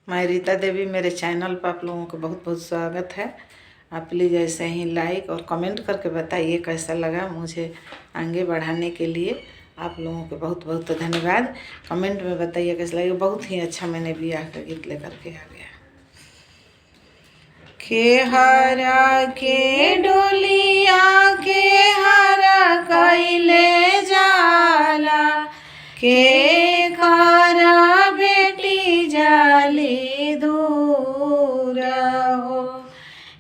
मैं रीता देवी, मेरे चैनल पर आप लोगों को बहुत बहुत स्वागत है। आप प्लीज़ ऐसे ही लाइक और कमेंट करके बताइए कैसा लगा। मुझे आगे बढ़ाने के लिए आप लोगों को बहुत बहुत धन्यवाद। कमेंट में बताइए कैसा लगा। बहुत ही अच्छा मैंने बियाह का गीत लेकर के आ गया। के हरा के डोलिया के हरा कैले जाला, के खरा बेटी जाली दूर हो।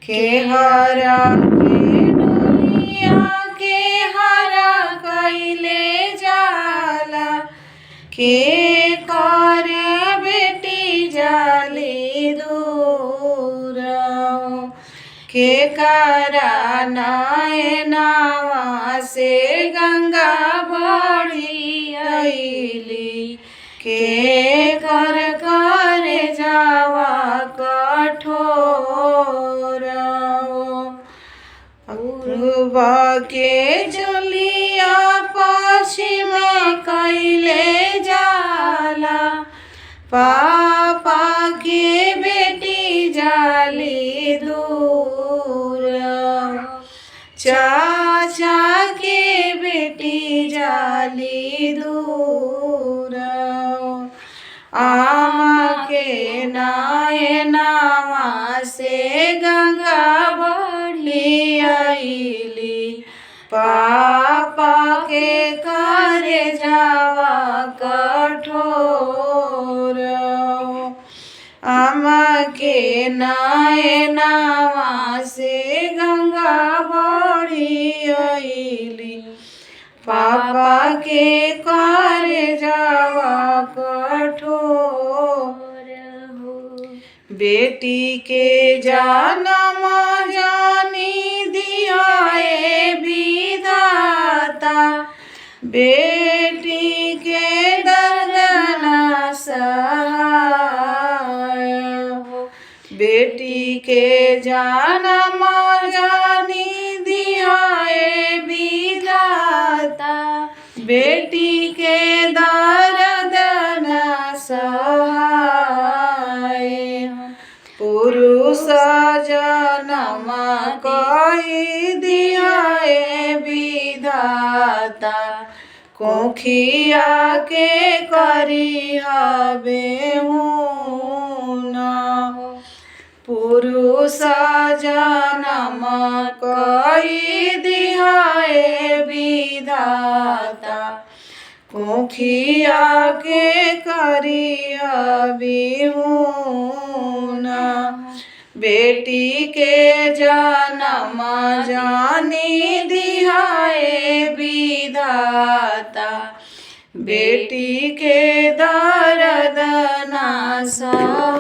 के हरा के डोलिया के हरा कैले जाला, के खरा बेटी जाली दूर हो। के करा नयनावा से गंगा बड़ी अइली, के कर जावा कठोर हो। के जलिया पश्चिम कैले जाला, पापा के बेटी जाली दूर। चाचा के बेटी जाली दूर। आमा के नयनावा से गंगा बड़ी अइली, पापा के करे जावा कठोर। आमा के नयनावा से गंगा बड़ी अइली, पापा के करे जावा कठोर हो। बेटी के जन्म जानी दियाए विधाता, बेटी के दर्द न सहाय हो। बेटी के जन्म जानी दियाए विधाता, बेटी के दर्द न सहाय हो। पुरुष जन्म कही दियाए विधाता, कोखिया के करी हबे न हो। पुरुष जन्म कही दियाए विधाता, कोखिया के करी हबे न। बेटी के जन्म जानी दियाए विधाता, बेटी के दर्द न सहाय।